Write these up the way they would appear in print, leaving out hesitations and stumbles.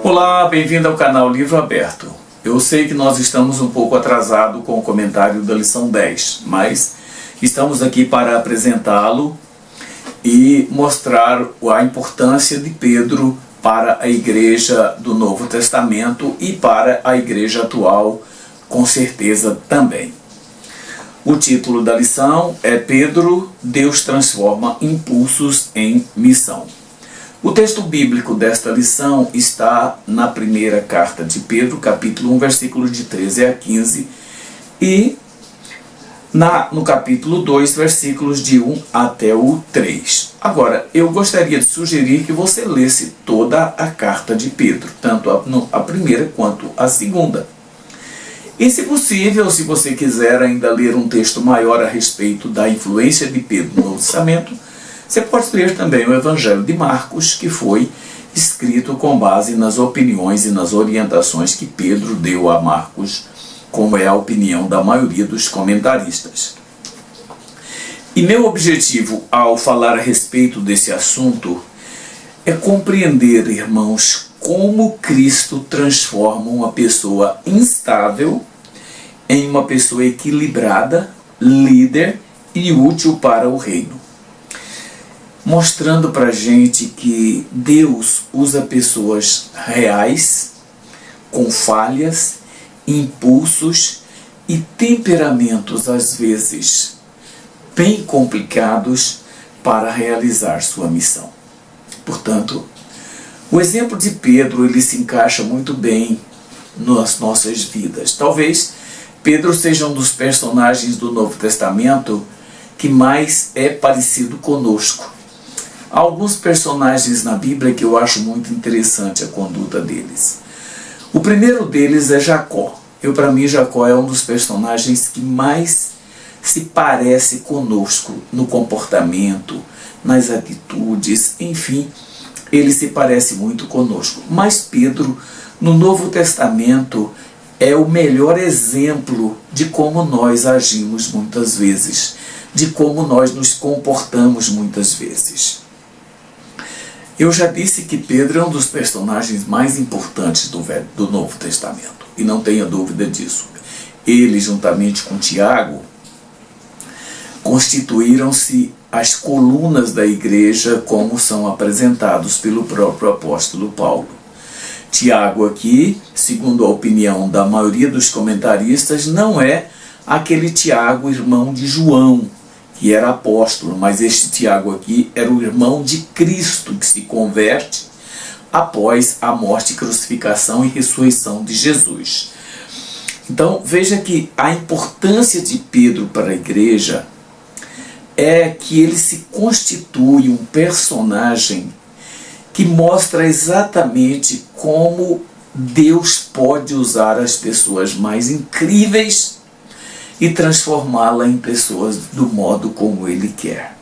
Olá, bem-vindo ao canal Livro Aberto. Eu sei que nós estamos um pouco atrasados com o comentário da lição 10, mas estamos aqui para apresentá-lo e mostrar a importância de Pedro para a igreja do Novo Testamento e para a igreja atual, com certeza também. O título da lição é Pedro, Deus transforma impulsos em missão. O texto bíblico desta lição está na primeira carta de Pedro, capítulo 1, versículos de 13 a 15, e no capítulo 2, versículos de 1 até o 3. Agora, eu gostaria de sugerir que você lesse toda a carta de Pedro, tanto a primeira quanto a segunda. E, se possível, se você quiser ainda ler um texto maior a respeito da influência de Pedro no Novo Testamento, você pode ler também o Evangelho de Marcos, que foi escrito com base nas opiniões e nas orientações que Pedro deu a Marcos, como é a opinião da maioria dos comentaristas. E meu objetivo ao falar a respeito desse assunto é compreender, irmãos, como Cristo transforma uma pessoa instável em uma pessoa equilibrada, líder e útil para o reino. Mostrando para a gente que Deus usa pessoas reais, com falhas, impulsos e temperamentos às vezes bem complicados para realizar sua missão. Portanto, o exemplo de Pedro ele se encaixa muito bem nas nossas vidas. Talvez Pedro seja um dos personagens do Novo Testamento que mais é parecido conosco. Há alguns personagens na Bíblia que eu acho muito interessante a conduta deles. O primeiro deles é Jacó. Para mim, Jacó é um dos personagens que mais se parece conosco no comportamento, nas atitudes, enfim, ele se parece muito conosco. Mas Pedro, no Novo Testamento, é o melhor exemplo de como nós agimos muitas vezes, de como nós nos comportamos muitas vezes. Eu já disse que Pedro é um dos personagens mais importantes do Novo Testamento, e não tenha dúvida disso. Ele, juntamente com Tiago, constituíram-se as colunas da igreja como são apresentados pelo próprio apóstolo Paulo. Tiago aqui, segundo a opinião da maioria dos comentaristas, não é aquele Tiago, irmão de João, que era apóstolo, mas este Tiago aqui era o irmão de Cristo, que se converte após a morte, crucificação e ressurreição de Jesus. Então, veja que a importância de Pedro para a igreja é que ele se constitui um personagem que mostra exatamente como Deus pode usar as pessoas mais incríveis e transformá-la em pessoas do modo como Ele quer.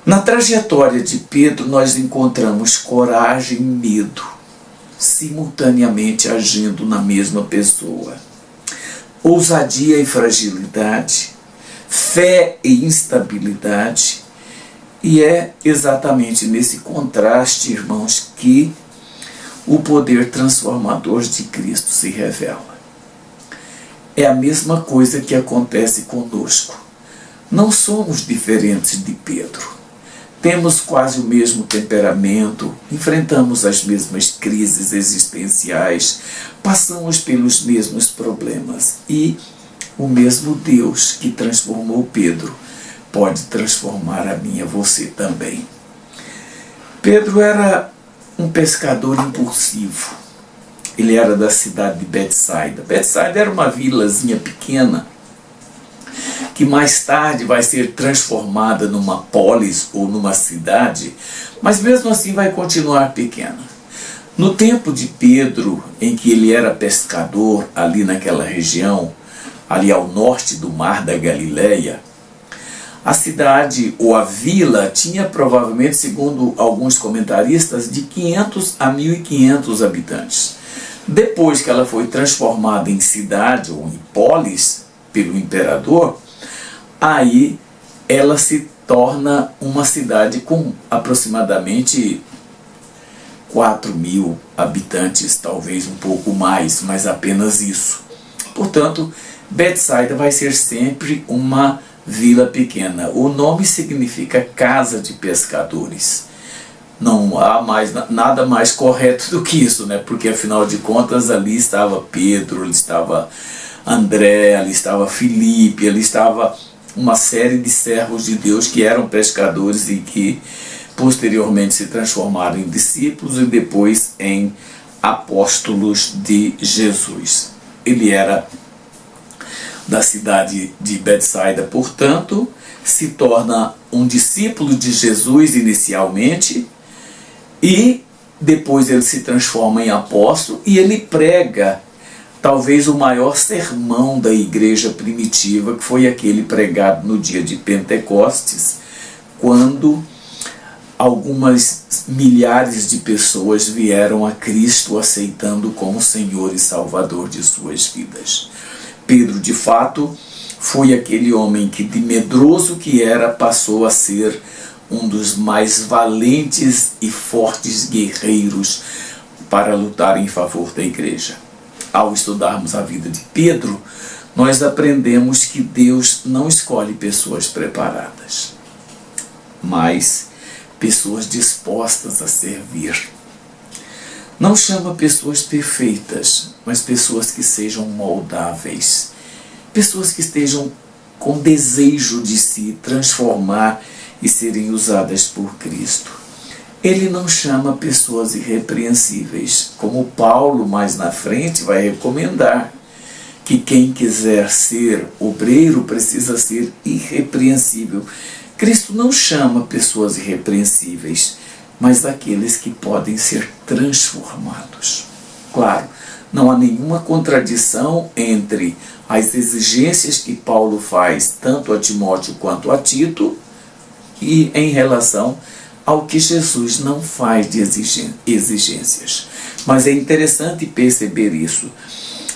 Na trajetória de Pedro, nós encontramos coragem e medo, simultaneamente agindo na mesma pessoa. Ousadia e fragilidade, fé e instabilidade, e é exatamente nesse contraste, irmãos, que o poder transformador de Cristo se revela. É a mesma coisa que acontece conosco. Não somos diferentes de Pedro. Temos quase o mesmo temperamento, enfrentamos as mesmas crises existenciais, passamos pelos mesmos problemas e o mesmo Deus que transformou Pedro pode transformar a mim e a você também. Pedro era um pescador impulsivo. Ele era da cidade de Betsaida. Betsaida era uma vilazinha pequena que mais tarde vai ser transformada numa polis ou numa cidade, mas mesmo assim vai continuar pequena. No tempo de Pedro, em que ele era pescador ali naquela região, ali ao norte do Mar da Galileia, a cidade ou a vila tinha provavelmente, segundo alguns comentaristas, de 500 a 1.500 habitantes. Depois que ela foi transformada em cidade ou em polis pelo imperador, aí ela se torna uma cidade com aproximadamente 4.000 habitantes, talvez um pouco mais, mas apenas isso. Portanto, Betsaida vai ser sempre uma vila pequena. O nome significa casa de pescadores. Não há nada mais correto do que isso, né? Porque afinal de contas ali estava Pedro, ali estava André, ali estava Filipe, ali estava uma série de servos de Deus que eram pescadores e que posteriormente se transformaram em discípulos e depois em apóstolos de Jesus. Ele era da cidade de Betsaida, portanto, se torna um discípulo de Jesus inicialmente e depois ele se transforma em apóstolo e ele prega talvez o maior sermão da igreja primitiva, que foi aquele pregado no dia de Pentecostes, quando algumas milhares de pessoas vieram a Cristo aceitando como Senhor e Salvador de suas vidas. Pedro, de fato, foi aquele homem que, de medroso que era, passou a ser um dos mais valentes e fortes guerreiros para lutar em favor da igreja. Ao estudarmos a vida de Pedro, nós aprendemos que Deus não escolhe pessoas preparadas, mas pessoas dispostas a servir. Não chama pessoas perfeitas, mas pessoas que sejam moldáveis, pessoas que estejam com desejo de se transformar e serem usadas por Cristo. Ele não chama pessoas irrepreensíveis, como Paulo mais na frente vai recomendar, que quem quiser ser obreiro precisa ser irrepreensível. Cristo não chama pessoas irrepreensíveis, mas daqueles que podem ser transformados. Claro, não há nenhuma contradição entre as exigências que Paulo faz, tanto a Timóteo quanto a Tito, e em relação ao que Jesus não faz de exigências. Mas é interessante perceber isso.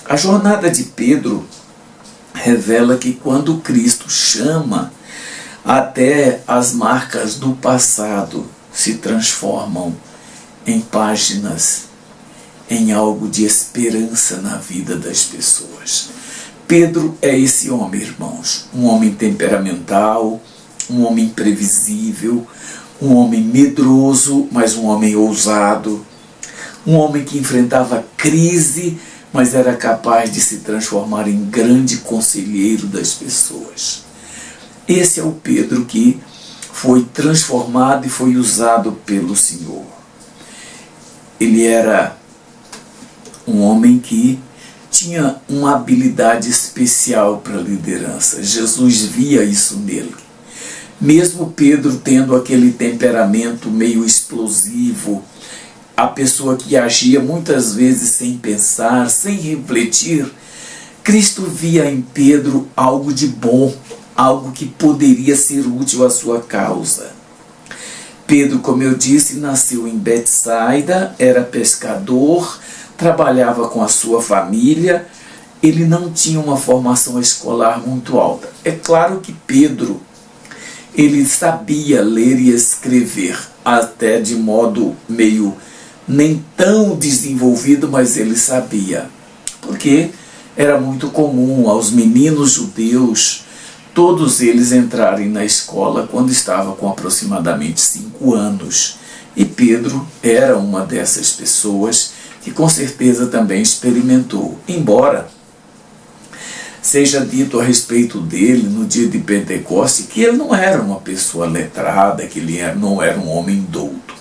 A jornada de Pedro revela que quando Cristo chama, até as marcas do passado se transformam em páginas, em algo de esperança na vida das pessoas. Pedro é esse homem, irmãos, um homem temperamental, um homem imprevisível, um homem medroso, mas um homem ousado, um homem que enfrentava crise, mas era capaz de se transformar em grande conselheiro das pessoas. Esse é o Pedro que foi transformado e foi usado pelo Senhor. Ele era um homem que tinha uma habilidade especial para a liderança. Jesus via isso nele. Mesmo Pedro tendo aquele temperamento meio explosivo, a pessoa que agia muitas vezes sem pensar, sem refletir, Cristo via em Pedro algo de bom, algo que poderia ser útil à sua causa. Pedro, como eu disse, nasceu em Betsaida, era pescador, trabalhava com a sua família, ele não tinha uma formação escolar muito alta. É claro que Pedro, ele sabia ler e escrever, até de modo meio nem tão desenvolvido, mas ele sabia. Porque era muito comum aos meninos judeus, todos eles entrarem na escola quando estava com aproximadamente 5 anos. E Pedro era uma dessas pessoas que com certeza também experimentou, embora seja dito a respeito dele no dia de Pentecostes que ele não era uma pessoa letrada, que ele não era um homem douto.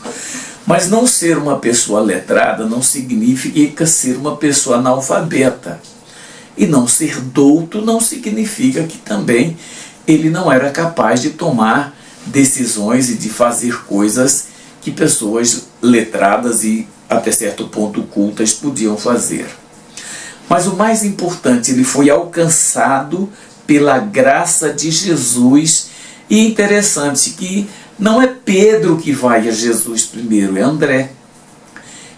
Mas não ser uma pessoa letrada não significa ser uma pessoa analfabeta. E não ser douto não significa que também ele não era capaz de tomar decisões e de fazer coisas que pessoas letradas e até certo ponto cultas podiam fazer. Mas o mais importante, ele foi alcançado pela graça de Jesus. E interessante que não é Pedro que vai a Jesus primeiro, é André.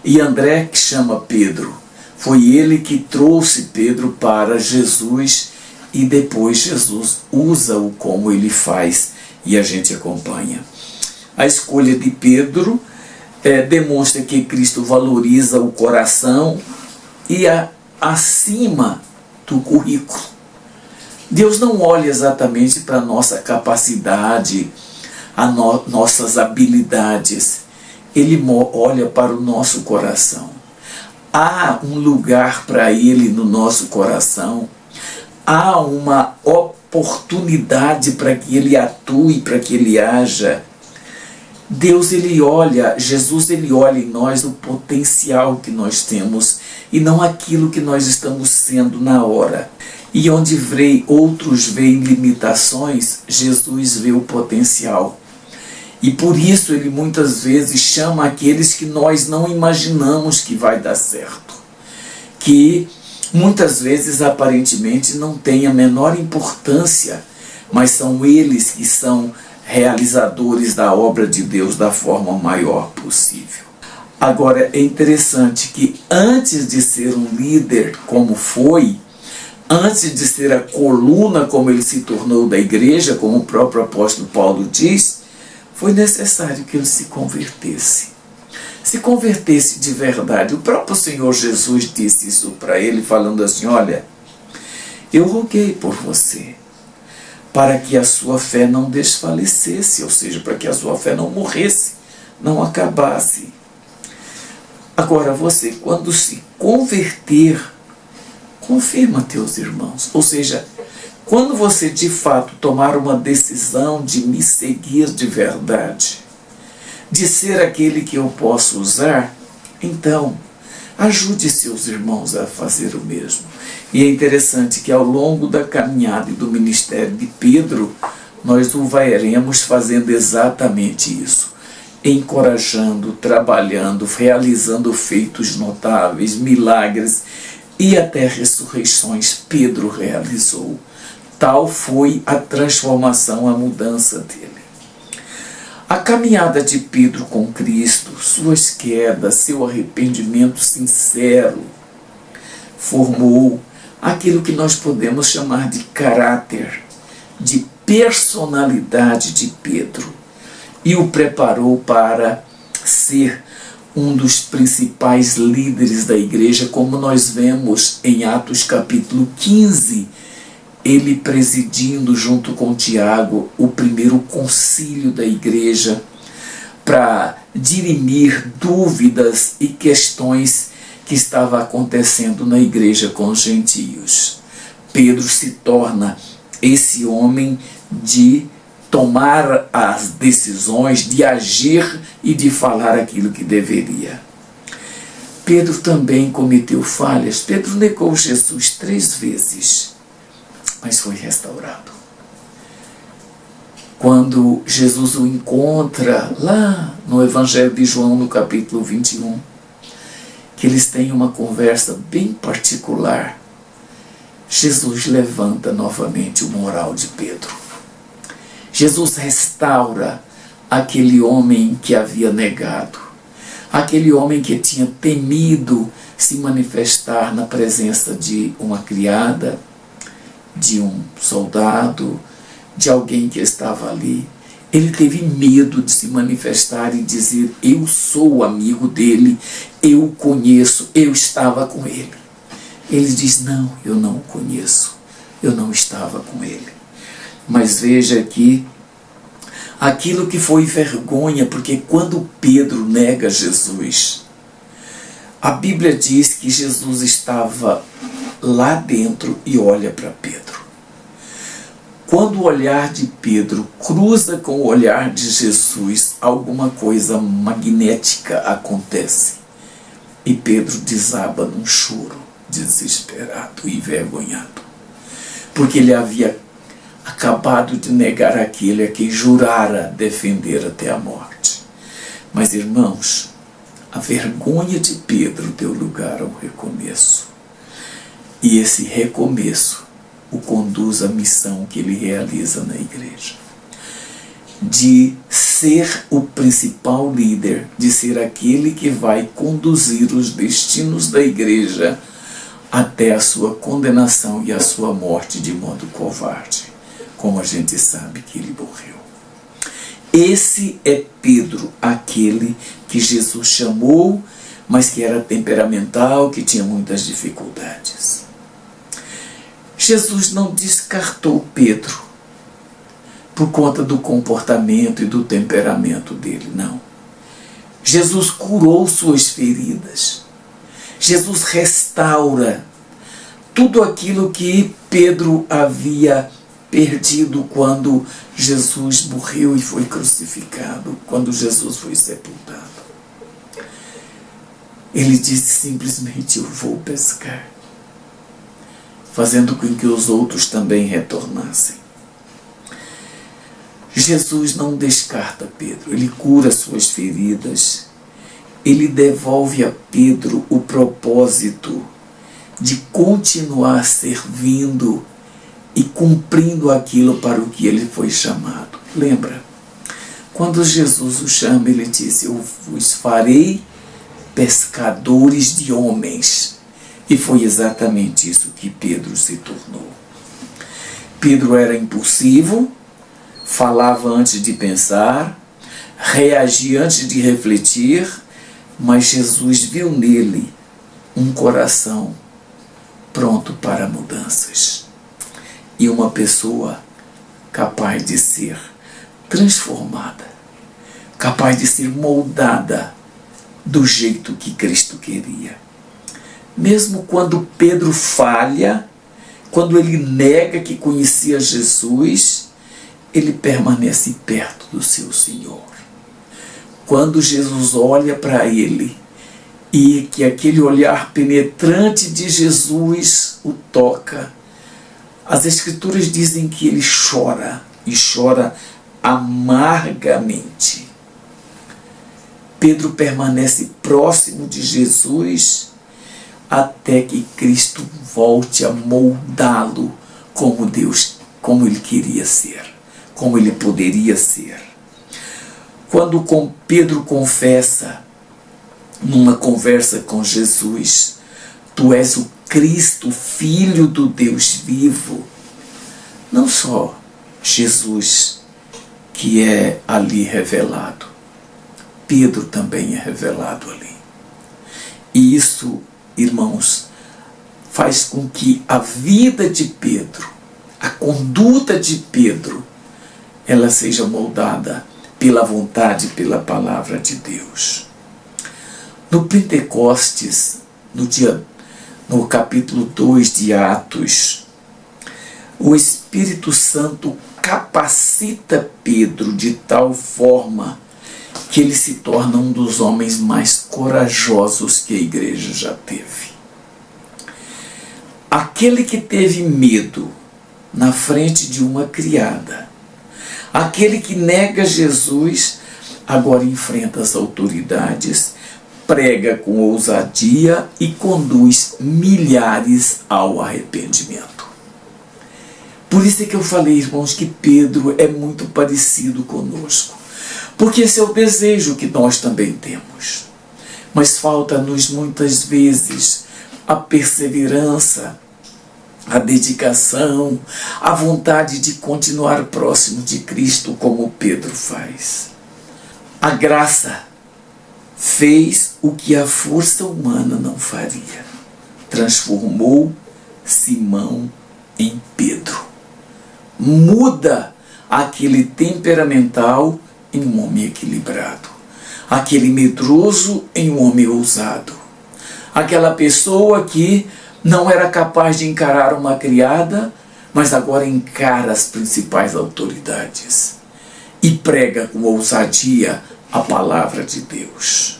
E André que chama Pedro. Foi ele que trouxe Pedro para Jesus e depois Jesus usa-o como ele faz e a gente acompanha. A escolha de Pedro demonstra que Cristo valoriza o coração e acima do currículo. Deus não olha exatamente para a nossa capacidade, nossas habilidades. Ele olha para o nosso coração. Há um lugar para Ele no nosso coração. Há uma oportunidade para que Ele atue, para que Ele haja. Deus, Jesus, Ele olha em nós o potencial que nós temos e não aquilo que nós estamos sendo na hora. E onde outros veem limitações, Jesus vê o potencial. E por isso Ele muitas vezes chama aqueles que nós não imaginamos que vai dar certo. Que muitas vezes aparentemente não têm a menor importância, mas são eles que são realizadores da obra de Deus da forma maior possível. Agora é interessante que antes de ser um líder como foi, antes de ser a coluna como ele se tornou da igreja, como o próprio apóstolo Paulo diz, foi necessário que ele se convertesse. Se convertesse de verdade. O próprio Senhor Jesus disse isso para ele, falando assim: olha, eu roguei por você, para que a sua fé não desfalecesse, ou seja, para que a sua fé não morresse, não acabasse. Agora você, quando se converter, confirma teus irmãos. Ou seja, quando você de fato tomar uma decisão de me seguir de verdade, de ser aquele que eu posso usar, então ajude seus irmãos a fazer o mesmo. E é interessante que ao longo da caminhada e do ministério de Pedro, nós o veremos fazendo exatamente isso. Encorajando, trabalhando, realizando feitos notáveis, milagres e até ressurreições Pedro realizou. Tal foi a transformação, a mudança dele. A caminhada de Pedro com Cristo, suas quedas, seu arrependimento sincero, formou aquilo que nós podemos chamar de caráter, de personalidade de Pedro, e o preparou para ser um dos principais líderes da igreja, como nós vemos em Atos capítulo 15, ele presidindo junto com Tiago o primeiro concílio da igreja para dirimir dúvidas e questões que estava acontecendo na igreja com os gentios. Pedro se torna esse homem de tomar as decisões, de agir e de falar aquilo que deveria. Pedro também cometeu falhas. Pedro negou Jesus 3 vezes, mas foi restaurado. Quando Jesus o encontra lá no Evangelho de João, no capítulo 21, que eles têm uma conversa bem particular, Jesus levanta novamente o moral de Pedro. Jesus restaura aquele homem que havia negado, aquele homem que tinha temido se manifestar na presença de uma criada, de um soldado, de alguém que estava ali. Ele teve medo de se manifestar e dizer: eu sou amigo dele, eu o conheço, eu estava com ele. Ele diz: não, eu não o conheço, eu não estava com ele. Mas veja aqui, aquilo que foi vergonha, porque quando Pedro nega Jesus, a Bíblia diz que Jesus estava lá dentro e olha para Pedro. Quando o olhar de Pedro cruza com o olhar de Jesus, alguma coisa magnética acontece. E Pedro desaba num choro, desesperado e envergonhado. Porque ele havia acabado de negar aquele a quem jurara defender até a morte. Mas, irmãos, a vergonha de Pedro deu lugar ao recomeço. E esse recomeço o conduz à missão que ele realiza na igreja. De ser o principal líder, de ser aquele que vai conduzir os destinos da igreja até a sua condenação e a sua morte de modo covarde, como a gente sabe que ele morreu. Esse é Pedro, aquele que Jesus chamou, mas que era temperamental, que tinha muitas dificuldades. Jesus não descartou Pedro por conta do comportamento e do temperamento dele, não. Jesus curou suas feridas. Jesus restaura tudo aquilo que Pedro havia perdido quando Jesus morreu e foi crucificado, quando Jesus foi sepultado. Ele disse simplesmente: eu vou pescar, fazendo com que os outros também retornassem. Jesus não descarta Pedro, ele cura suas feridas, ele devolve a Pedro o propósito de continuar servindo e cumprindo aquilo para o que ele foi chamado. Lembra? Quando Jesus o chama, ele disse: eu vos farei pescadores de homens. E foi exatamente isso que Pedro se tornou. Pedro era impulsivo, falava antes de pensar, reagia antes de refletir, mas Jesus viu nele um coração pronto para mudanças e uma pessoa capaz de ser transformada, capaz de ser moldada do jeito que Cristo queria. Mesmo quando Pedro falha, quando ele nega que conhecia Jesus, ele permanece perto do seu Senhor. Quando Jesus olha para ele e que aquele olhar penetrante de Jesus o toca, as Escrituras dizem que ele chora, e chora amargamente. Pedro permanece próximo de Jesus até que Cristo volte a moldá-lo como Deus, como ele queria ser, como ele poderia ser. Quando Pedro confessa numa conversa com Jesus: tu és o Cristo, Filho do Deus vivo, não só Jesus que é ali revelado, Pedro também é revelado ali. E isso, irmãos, faz com que a vida de Pedro, a conduta de Pedro, ela seja moldada pela vontade, pela palavra de Deus. No Pentecostes, no capítulo 2 de Atos, o Espírito Santo capacita Pedro de tal forma que ele se torna um dos homens mais corajosos que a igreja já teve. Aquele que teve medo na frente de uma criada, aquele que nega Jesus, agora enfrenta as autoridades, prega com ousadia e conduz milhares ao arrependimento. Por isso é que eu falei, irmãos, que Pedro é muito parecido conosco, porque esse é o desejo que nós também temos. Mas falta-nos muitas vezes a perseverança, a dedicação, a vontade de continuar próximo de Cristo como Pedro faz. A graça fez o que a força humana não faria. Transformou Simão em Pedro. Muda aquele temperamental em um homem equilibrado, aquele medroso em um homem ousado, aquela pessoa que não era capaz de encarar uma criada, mas agora encara as principais autoridades e prega com ousadia a palavra de Deus.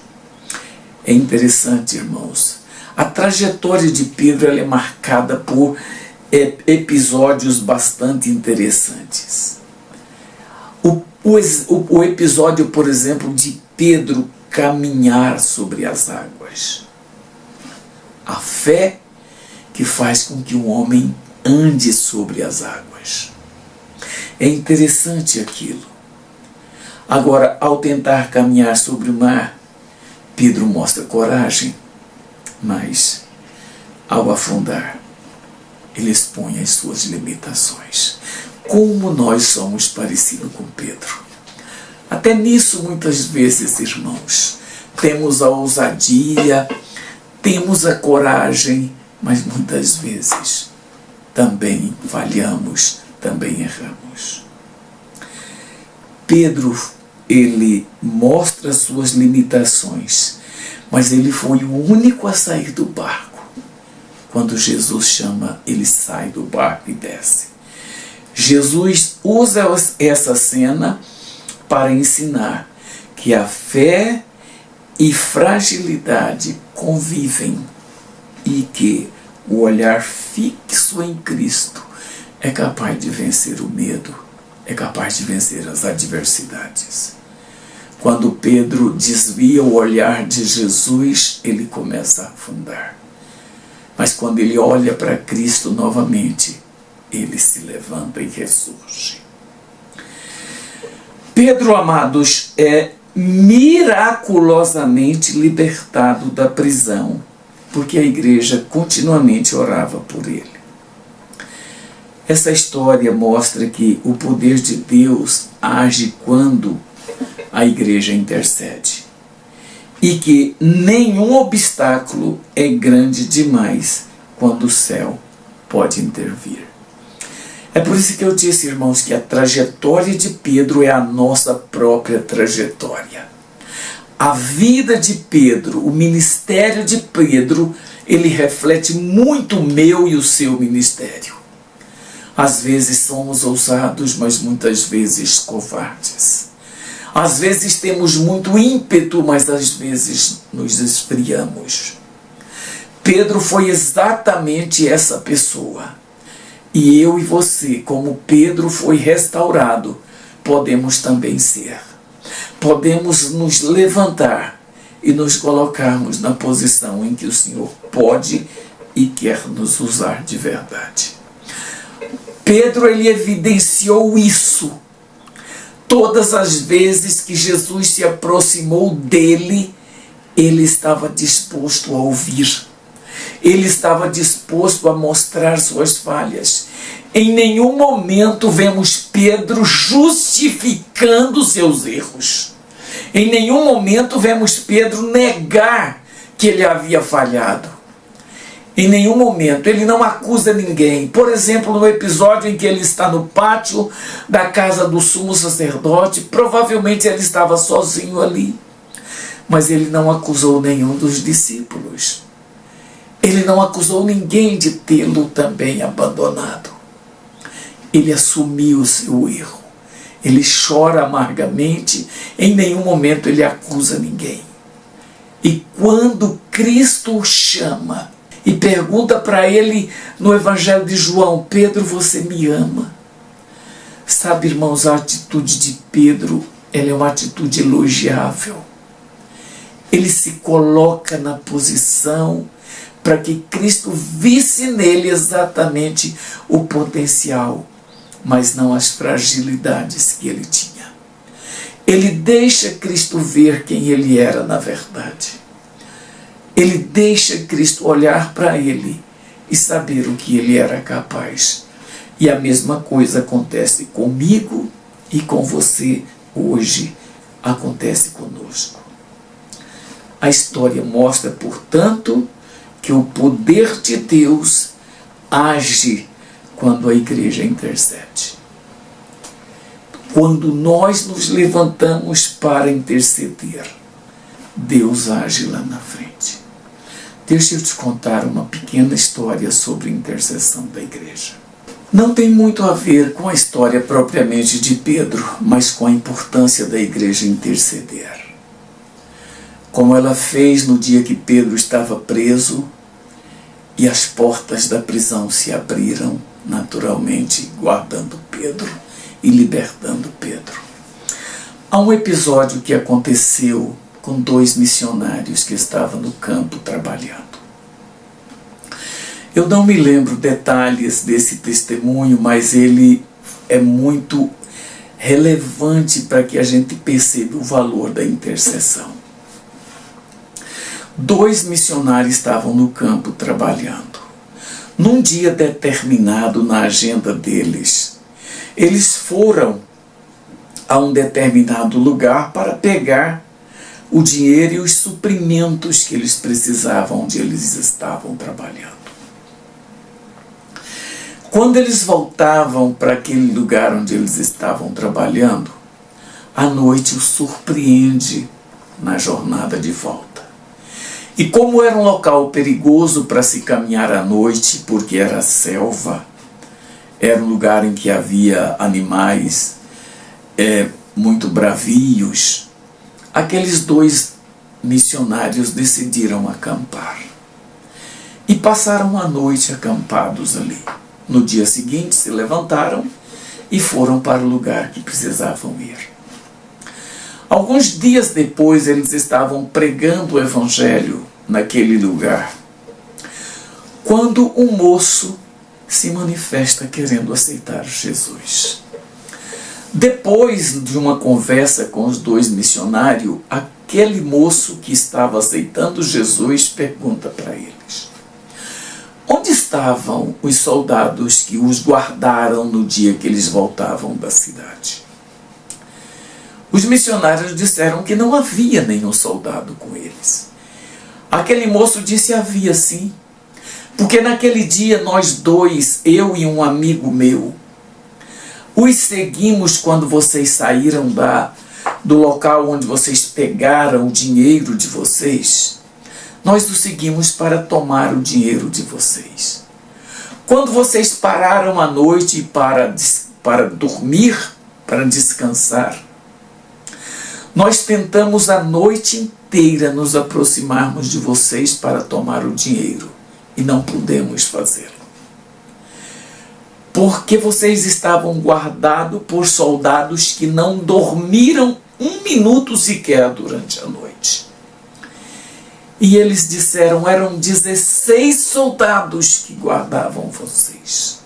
É interessante, irmãos, a trajetória de Pedro ela é marcada por episódios bastante interessantes. O episódio, por exemplo, de Pedro caminhar sobre as águas. A fé que faz com que um homem ande sobre as águas. É interessante aquilo. Agora, ao tentar caminhar sobre o mar, Pedro mostra coragem, mas ao afundar, ele expõe as suas limitações. Como nós somos parecidos com Pedro. A Até nisso, muitas vezes, irmãos, temos a ousadia, temos a coragem, mas muitas vezes também falhamos, também erramos. Pedro, ele mostra suas limitações, mas ele foi o único a sair do barco. Quando Jesus chama, ele sai do barco e desce. Jesus usa essa cena para ensinar que a fé e fragilidade convivem e que o olhar fixo em Cristo é capaz de vencer o medo, é capaz de vencer as adversidades. Quando Pedro desvia o olhar de Jesus, ele começa a afundar. Mas quando ele olha para Cristo novamente, ele se levanta e ressurge. Pedro, amados, é miraculosamente libertado da prisão, porque a igreja continuamente orava por ele. Essa história mostra que o poder de Deus age quando a igreja intercede, e que nenhum obstáculo é grande demais quando o céu pode intervir. É por isso que eu disse, irmãos, que a trajetória de Pedro é a nossa própria trajetória. A vida de Pedro, o ministério de Pedro, ele reflete muito o meu e o seu ministério. Às vezes somos ousados, mas muitas vezes covardes. Às vezes temos muito ímpeto, mas às vezes nos esfriamos. Pedro foi exatamente essa pessoa. E eu e você, como Pedro foi restaurado, podemos também ser. Podemos nos levantar e nos colocarmos na posição em que o Senhor pode e quer nos usar de verdade. Pedro, ele evidenciou isso. Todas as vezes que Jesus se aproximou dele, ele estava disposto a ouvir. Ele estava disposto a mostrar suas falhas. Em nenhum momento vemos Pedro justificando seus erros. Em nenhum momento vemos Pedro negar que ele havia falhado. Em nenhum momento ele não acusa ninguém. Por exemplo, no episódio em que ele está no pátio da casa do sumo sacerdote, provavelmente ele estava sozinho ali. Mas ele não acusou nenhum dos discípulos. Ele não acusou ninguém de tê-lo também abandonado. Ele assumiu o seu erro. Ele chora amargamente. Em nenhum momento ele acusa ninguém. E quando Cristo o chama e pergunta para ele no Evangelho de João: Pedro, você me ama? Sabe, irmãos, a atitude de Pedro, ela é uma atitude elogiável. Ele se coloca na posição para que Cristo visse nele exatamente o potencial, mas não as fragilidades que ele tinha. Ele deixa Cristo ver quem ele era na verdade. Ele deixa Cristo olhar para ele e saber o que ele era capaz. E a mesma coisa acontece comigo e com você hoje, acontece conosco. A história mostra, portanto, que o poder de Deus age quando a igreja intercede. Quando nós nos levantamos para interceder, Deus age lá na frente. Deixa eu te contar uma pequena história sobre a intercessão da igreja. Não tem muito a ver com a história propriamente de Pedro, mas com a importância da igreja interceder. Como ela fez no dia que Pedro estava preso e as portas da prisão se abriram naturalmente, guardando Pedro e libertando Pedro. Há um episódio que aconteceu com 2 missionários que estavam no campo trabalhando. Eu não me lembro detalhes desse testemunho, mas ele é muito relevante para que a gente perceba o valor da intercessão. 2 missionários estavam no campo trabalhando. Num dia determinado na agenda deles, eles foram a um determinado lugar para pegar o dinheiro e os suprimentos que eles precisavam onde eles estavam trabalhando. Quando eles voltavam para aquele lugar onde eles estavam trabalhando, a noite os surpreende na jornada de volta. E como era um local perigoso para se caminhar à noite, porque era selva, era um lugar em que havia animais muito bravios, aqueles dois missionários decidiram acampar. E passaram a noite acampados ali. No dia seguinte se levantaram e foram para o lugar que precisavam ir. Alguns dias depois eles estavam pregando o evangelho naquele lugar, quando um moço se manifesta querendo aceitar Jesus. Depois de uma conversa com os dois missionários, aquele moço que estava aceitando Jesus pergunta para eles: onde estavam os soldados que os guardaram no dia que eles voltavam da cidade? Os missionários disseram que não havia nenhum soldado com eles. Aquele moço disse: havia sim, porque naquele dia nós dois, eu e um amigo meu, os seguimos quando vocês saíram do local onde vocês pegaram o dinheiro de vocês. Nós os seguimos para tomar o dinheiro de vocês. Quando vocês pararam à noite para dormir, para descansar, nós tentamos a noite inteira nos aproximarmos de vocês para tomar o dinheiro e não pudemos fazê-lo. Porque vocês estavam guardados por soldados que não dormiram um minuto sequer durante a noite. E eles disseram: eram 16 soldados que guardavam vocês.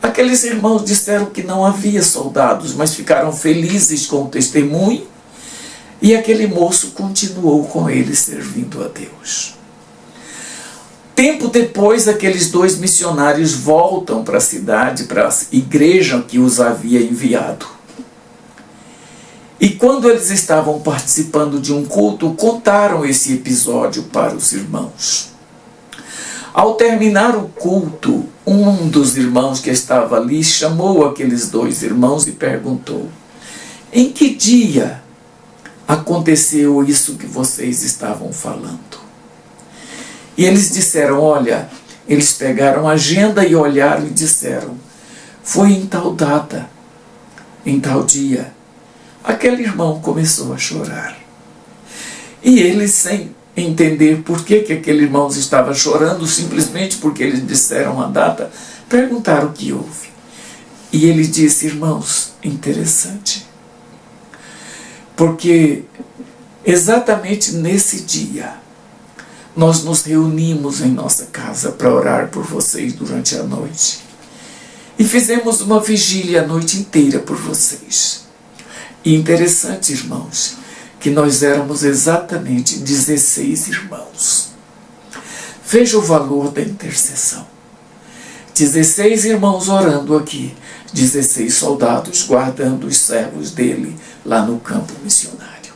Aqueles irmãos disseram que não havia soldados, mas ficaram felizes com o testemunho, e aquele moço continuou com eles servindo a Deus. Tempo depois, aqueles dois missionários voltam para a cidade, para a igreja que os havia enviado. E quando eles estavam participando de um culto, contaram esse episódio para os irmãos. Ao terminar o culto, um dos irmãos que estava ali chamou aqueles dois irmãos e perguntou: em que dia aconteceu isso que vocês estavam falando? E eles disseram: olha, eles pegaram a agenda e olharam e disseram: foi em tal data, em tal dia. Aquele irmão começou a chorar. E eles, sem entender por que aquele irmão estava chorando, simplesmente porque eles disseram a data, perguntaram o que houve. E ele disse: irmãos, interessante, porque exatamente nesse dia nós nos reunimos em nossa casa para orar por vocês durante a noite. E fizemos uma vigília a noite inteira por vocês. E interessante, irmãos, que nós éramos exatamente 16 irmãos. Veja o valor da intercessão. 16 irmãos orando aqui, 16 soldados guardando os servos dele lá no campo missionário.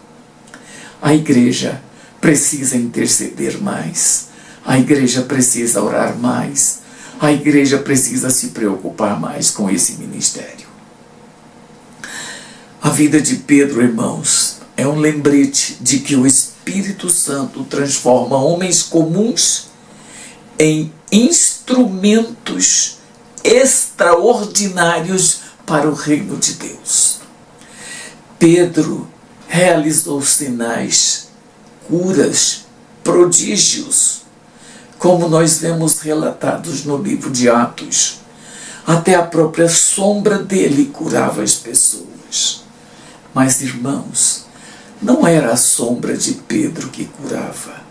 A igreja precisa interceder mais, a igreja precisa orar mais, a igreja precisa se preocupar mais com esse ministério. A vida de Pedro, irmãos, é um lembrete de que o Espírito Santo transforma homens comuns em instrumentos extraordinários para o reino de Deus. Pedro realizou sinais, curas, prodígios, como nós vemos relatados no livro de Atos. Até a própria sombra dele curava as pessoas. Mas, irmãos, não era a sombra de Pedro que curava,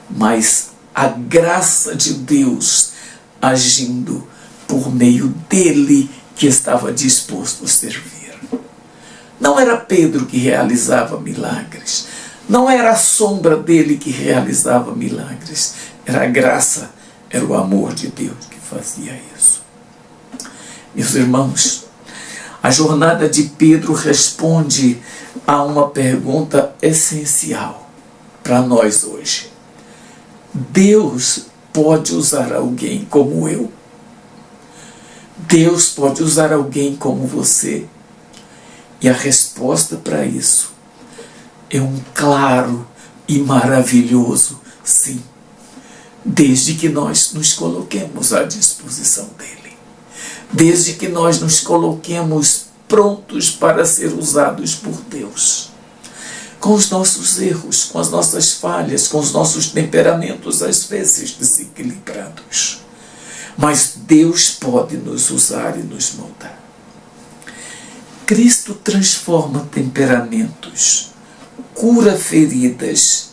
mas a graça de Deus agindo por meio dele, que estava disposto a servir. Não era Pedro que realizava milagres, não era a sombra dele que realizava milagres, era a graça, era o amor de Deus que fazia isso. Meus irmãos, A jornada de Pedro responde a uma pergunta essencial para nós hoje. Deus pode usar alguém como eu? Deus pode usar alguém como você? E a resposta para isso é um claro e maravilhoso sim, desde que nós nos coloquemos à disposição dele, desde que nós nos coloquemos prontos para ser usados por Deus, com os nossos erros, com as nossas falhas, com os nossos temperamentos às vezes desequilibrados. Mas Deus pode nos usar e nos moldar. Cristo transforma temperamentos, cura feridas,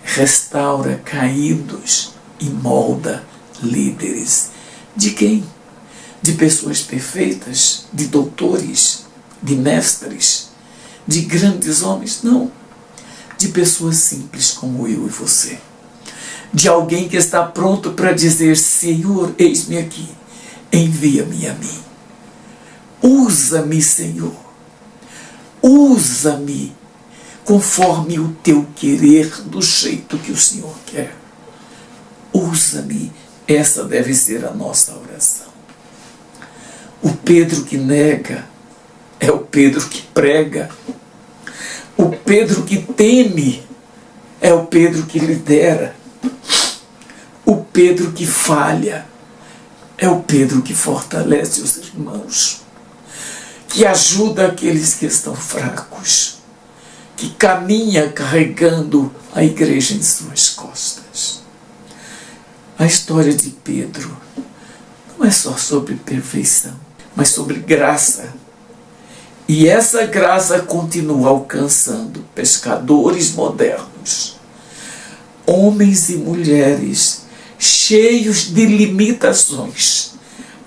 restaura caídos e molda líderes. De quem? De pessoas perfeitas, de doutores, de mestres, de grandes homens? Não. De pessoas simples como eu e você. De alguém que está pronto para dizer: Senhor, eis-me aqui, envia-me a mim. Usa-me, Senhor. Usa-me conforme o teu querer, do jeito que o Senhor quer. Usa-me. Essa deve ser a nossa oração. O Pedro que nega é o Pedro que prega. O Pedro que teme é o Pedro que lidera. O Pedro que falha é o Pedro que fortalece os irmãos, que ajuda aqueles que estão fracos, que caminha carregando a igreja em suas costas. A história de Pedro não é só sobre perfeição, mas sobre graça. E essa graça continua alcançando pescadores modernos, homens e mulheres cheios de limitações,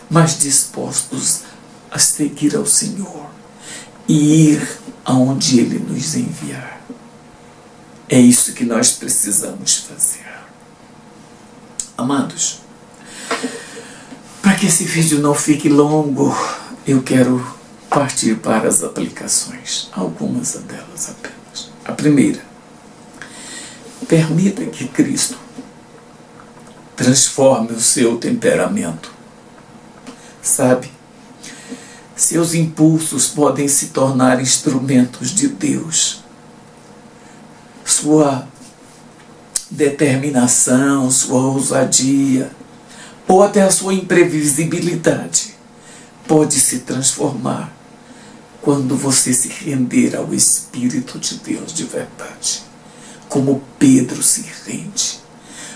mas dispostos a seguir ao Senhor e ir aonde Ele nos enviar. É isso que nós precisamos fazer. Amados, para que esse vídeo não fique longo, eu quero partir para as aplicações, algumas delas apenas. A primeira: permita que Cristo transforme o seu temperamento. Sabe, seus impulsos podem se tornar instrumentos de Deus. Sua determinação, sua ousadia, ou até a sua imprevisibilidade pode se transformar quando você se render ao Espírito de Deus de verdade. Como Pedro se rende,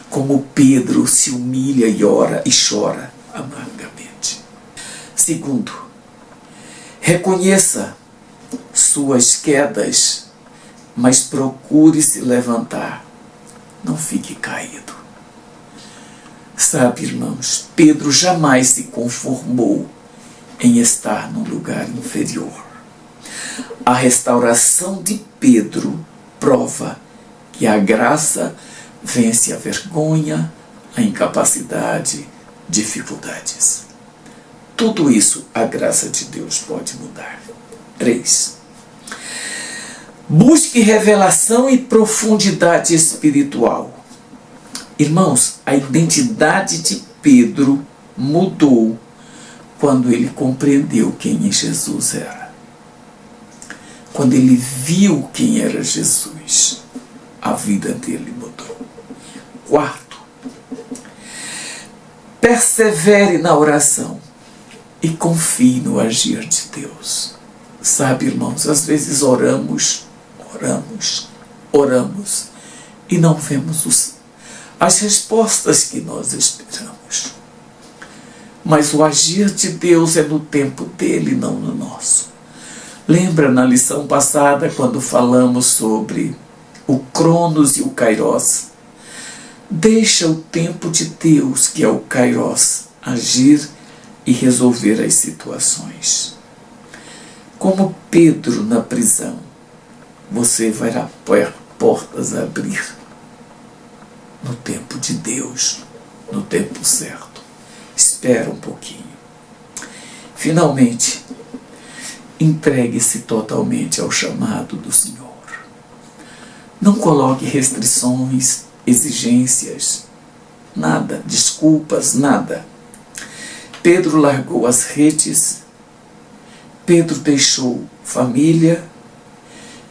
como Pedro se humilha e ora e chora amargamente. Segundo, reconheça suas quedas, mas procure se levantar. Não fique caído. Sabe, irmãos, Pedro jamais se conformou em estar num lugar inferior. A restauração de Pedro prova que a graça vence a vergonha, a incapacidade, dificuldades. Tudo isso a graça de Deus pode mudar. 3. Busque revelação e profundidade espiritual. Irmãos, a identidade de Pedro mudou quando ele compreendeu quem Jesus era. Quando ele viu quem era Jesus, a vida dele mudou. 4. Persevere na oração e confie no agir de Deus. Sabe, irmãos, às vezes oramos e não vemos as respostas que nós esperamos. Mas o agir de Deus é no tempo dele, não no nosso. Lembra na lição passada quando falamos sobre o Cronos e o Kairos? Deixa o tempo de Deus, que é o Kairos, agir e resolver as situações. Como Pedro na prisão, você vai ver portas a abrir no tempo de Deus, no tempo certo. Espera um pouquinho. Finalmente, Entregue-se totalmente ao chamado do Senhor. Não coloque restrições, exigências, nada, desculpas, nada. Pedro largou as redes, Pedro deixou família.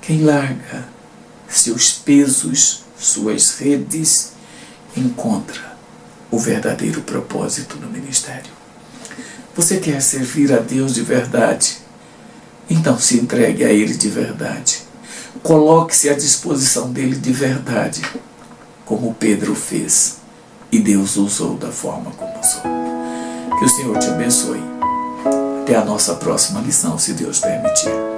Quem larga seus pesos, suas redes, encontra o verdadeiro propósito no ministério. Você quer servir a Deus de verdade? Então se entregue a Ele de verdade. Coloque-se à disposição dEle de verdade, como Pedro fez, e Deus usou da forma como usou. Que o Senhor te abençoe. Até a nossa próxima lição, se Deus permitir.